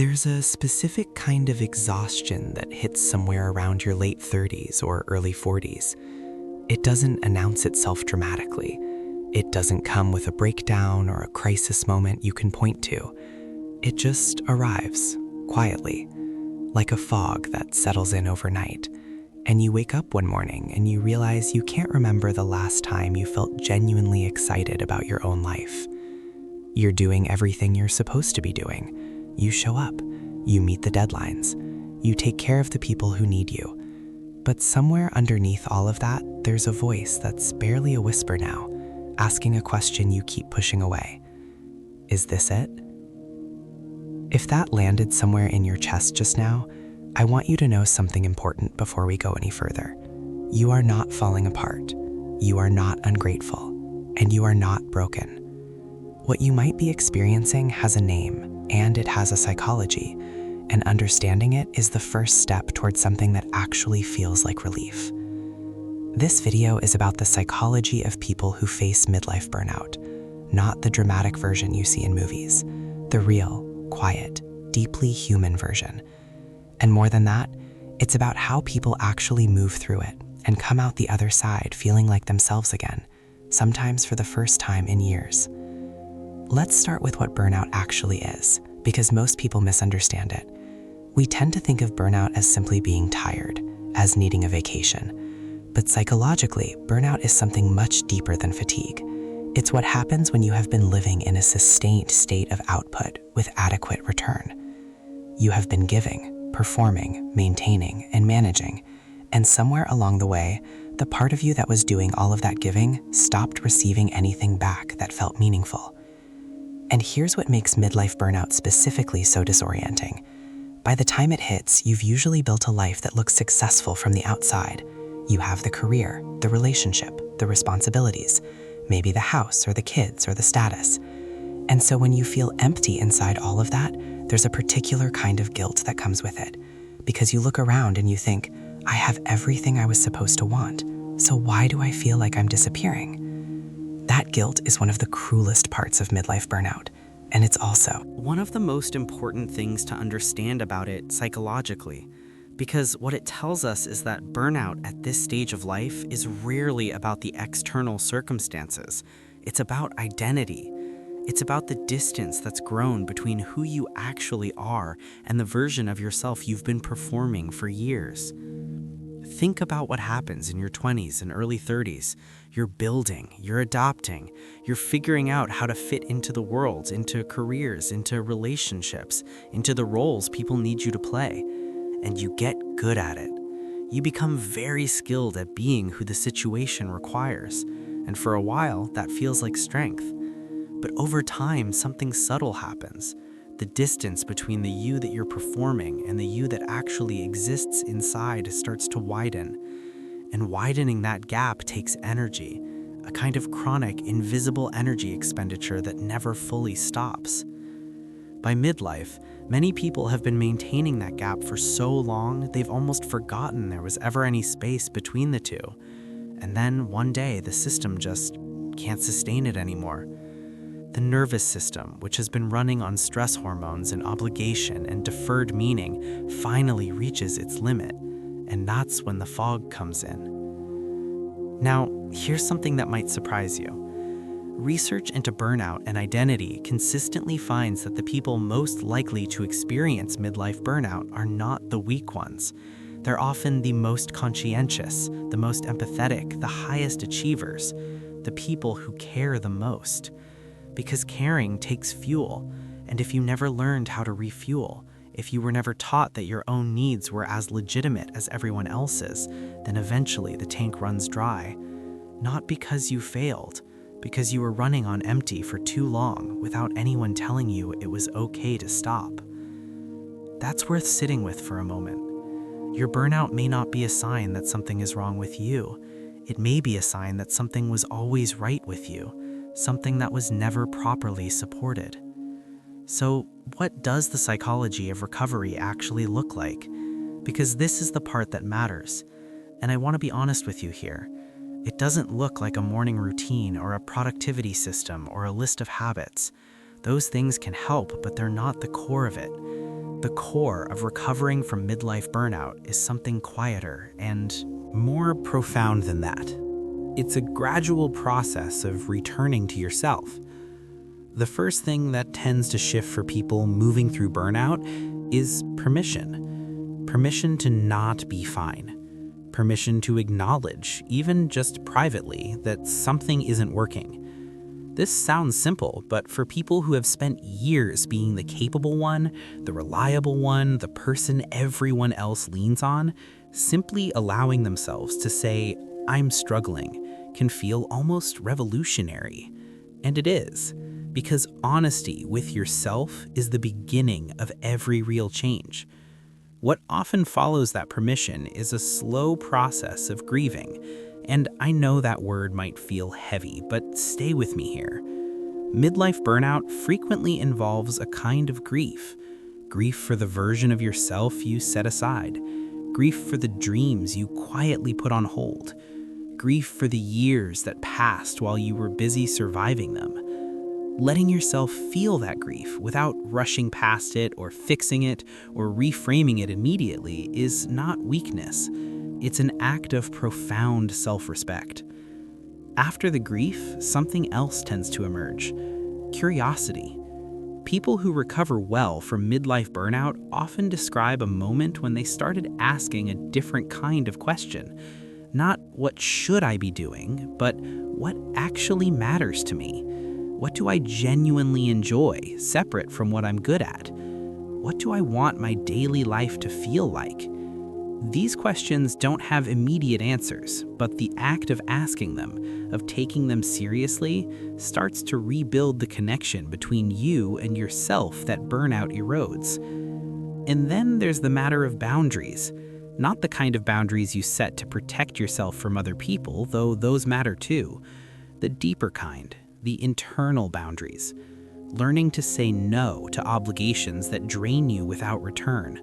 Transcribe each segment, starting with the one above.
There's a specific kind of exhaustion that hits somewhere around your late 30s or early 40s. It doesn't announce itself dramatically. It doesn't come with a breakdown or a crisis moment you can point to. It just arrives, quietly, like a fog that settles in overnight. And you wake up one morning and you realize you can't remember the last time you felt genuinely excited about your own life. You're doing everything you're supposed to be doing. You show up, you meet the deadlines, you take care of the people who need you. But somewhere underneath all of that, there's a voice that's barely a whisper now, asking a question you keep pushing away. Is this it? If that landed somewhere in your chest just now, I want you to know something important before we go any further. You are not falling apart. You are not ungrateful. And you are not broken. What you might be experiencing has a name, and it has a psychology, and understanding it is the first step towards something that actually feels like relief. This video is about the psychology of people who face midlife burnout, not the dramatic version you see in movies, the real, quiet, deeply human version. And more than that, it's about how people actually move through it and come out the other side feeling like themselves again, sometimes for the first time in years. Let's start with what burnout actually is, because most people misunderstand it. We tend to think of burnout as simply being tired, as needing a vacation. But psychologically, burnout is something much deeper than fatigue. It's what happens when you have been living in a sustained state of output with adequate return. You have been giving, performing, maintaining, and managing, and somewhere along the way, the part of you that was doing all of that giving stopped receiving anything back that felt meaningful. And here's what makes midlife burnout specifically so disorienting. By the time it hits, you've usually built a life that looks successful from the outside. You have the career, the relationship, the responsibilities, maybe the house or the kids or the status. And so when you feel empty inside all of that, there's a particular kind of guilt that comes with it. Because you look around and you think, I have everything I was supposed to want, so why do I feel like I'm disappearing? That guilt is one of the cruelest parts of midlife burnout, and it's also one of the most important things to understand about it psychologically, because what it tells us is that burnout at this stage of life is rarely about the external circumstances. It's about identity. It's about the distance that's grown between who you actually are and the version of yourself you've been performing for years. Think about what happens in your 20s and early 30s. You're building, you're adopting, you're figuring out how to fit into the world, into careers, into relationships, into the roles people need you to play. And you get good at it. You become very skilled at being who the situation requires. And for a while, that feels like strength. But over time, something subtle happens. The distance between the you that you're performing and the you that actually exists inside starts to widen. And widening that gap takes energy, a kind of chronic, invisible energy expenditure that never fully stops. By midlife, many people have been maintaining that gap for so long they've almost forgotten there was ever any space between the two. And then one day the system just can't sustain it anymore. The nervous system, which has been running on stress hormones and obligation and deferred meaning, finally reaches its limit, and that's when the fog comes in. Now, here's something that might surprise you. Research into burnout and identity consistently finds that the people most likely to experience midlife burnout are not the weak ones. They're often the most conscientious, the most empathetic, the highest achievers, the people who care the most. Because caring takes fuel, and if you never learned how to refuel, if you were never taught that your own needs were as legitimate as everyone else's, then eventually the tank runs dry. Not because you failed, because you were running on empty for too long without anyone telling you it was okay to stop. That's worth sitting with for a moment. Your burnout may not be a sign that something is wrong with you. It may be a sign that something was always right with you. Something that was never properly supported. So, what does the psychology of recovery actually look like? Because this is the part that matters. And I want to be honest with you here. It doesn't look like a morning routine or a productivity system or a list of habits. Those things can help, but they're not the core of it. the core of recovering from midlife burnout is something quieter and more profound than that. It's a gradual process of returning to yourself. The first thing that tends to shift for people moving through burnout is permission. Permission to not be fine. Permission to acknowledge, even just privately, that something isn't working. This sounds simple, but for people who have spent years being the capable one, the reliable one, the person everyone else leans on, simply allowing themselves to say, "I'm struggling," can feel almost revolutionary. And it is, because honesty with yourself is the beginning of every real change. What often follows that permission is a slow process of grieving. And I know that word might feel heavy, but stay with me here. Midlife burnout frequently involves a kind of grief. Grief for the version of yourself you set aside. Grief for the dreams you quietly put on hold. Grief for the years that passed while you were busy surviving them. Letting yourself feel that grief without rushing past it or fixing it or reframing it immediately is not weakness. It's an act of profound self-respect. After the grief, something else tends to emerge: curiosity. People who recover well from midlife burnout often describe a moment when they started asking a different kind of question. Not what should I be doing, but what actually matters to me? What do I genuinely enjoy, separate from what I'm good at? What do I want my daily life to feel like? These questions don't have immediate answers, but the act of asking them, of taking them seriously, starts to rebuild the connection between you and yourself that burnout erodes. And then there's the matter of boundaries. Not the kind of boundaries you set to protect yourself from other people, though those matter too. The deeper kind, the internal boundaries. Learning to say no to obligations that drain you without return.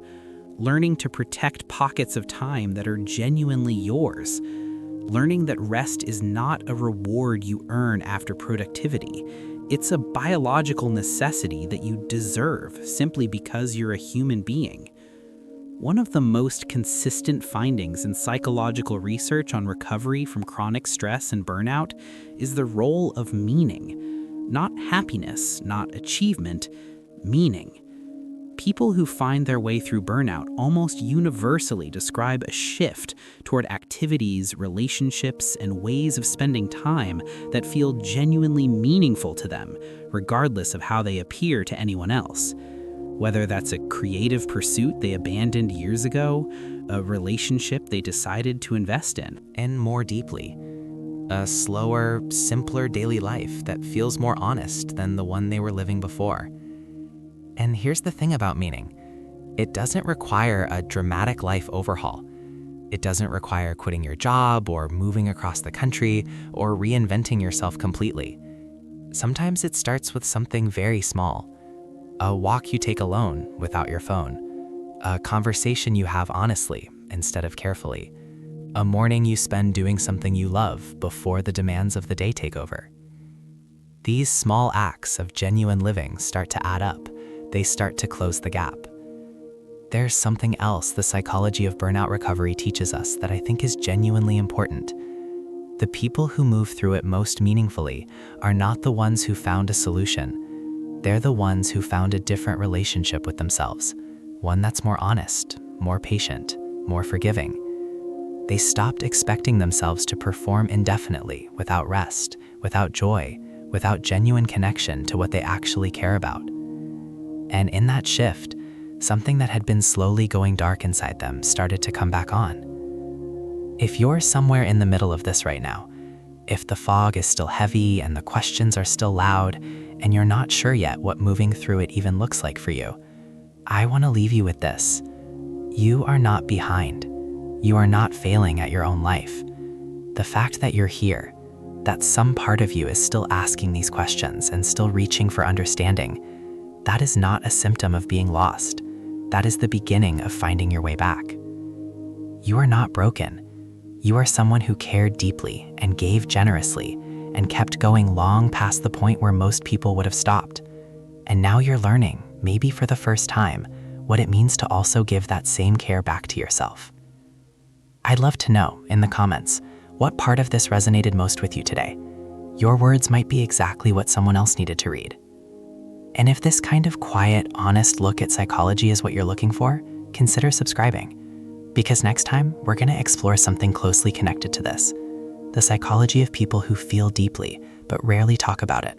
Learning to protect pockets of time that are genuinely yours. Learning that rest is not a reward you earn after productivity. It's a biological necessity that you deserve simply because you're a human being. One of the most consistent findings in psychological research on recovery from chronic stress and burnout is the role of meaning. Not happiness, not achievement, meaning. People who find their way through burnout almost universally describe a shift toward activities, relationships, and ways of spending time that feel genuinely meaningful to them, regardless of how they appear to anyone else. Whether that's a creative pursuit they abandoned years ago, a relationship they decided to invest in, And more deeply, a slower, simpler daily life that feels more honest than the one they were living before. And here's the thing about meaning. It doesn't require a dramatic life overhaul. It doesn't require quitting your job or moving across the country or reinventing yourself completely. Sometimes it starts with something very small. A walk you take alone without your phone. A conversation you have honestly instead of carefully. A morning you spend doing something you love before the demands of the day take over. These small acts of genuine living start to add up. They start to close the gap. There's something else the psychology of burnout recovery teaches us that I think is genuinely important. The people who move through it most meaningfully are not the ones who found a solution. They're the ones who found a different relationship with themselves, one that's more honest, more patient, more forgiving. They stopped expecting themselves to perform indefinitely without rest, without joy, without genuine connection to what they actually care about. And in that shift, something that had been slowly going dark inside them started to come back on. If you're somewhere in the middle of this right now, if the fog is still heavy and the questions are still loud, and you're not sure yet what moving through it even looks like for you, I want to leave you with this. You are not behind. You are not failing at your own life. The fact that you're here, that some part of you is still asking these questions and still reaching for understanding, that is not a symptom of being lost. That is the beginning of finding your way back. You are not broken. You are someone who cared deeply and gave generously and kept going long past the point where most people would have stopped. And now you're learning, maybe for the first time, what it means to also give that same care back to yourself. I'd love to know, in the comments, what part of this resonated most with you today. Your words might be exactly what someone else needed to read. And if this kind of quiet, honest look at psychology is what you're looking for, consider subscribing. Because next time, we're going to explore something closely connected to this: the psychology of people who feel deeply but rarely talk about it,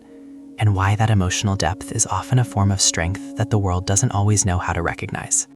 and why that emotional depth is often a form of strength that the world doesn't always know how to recognize.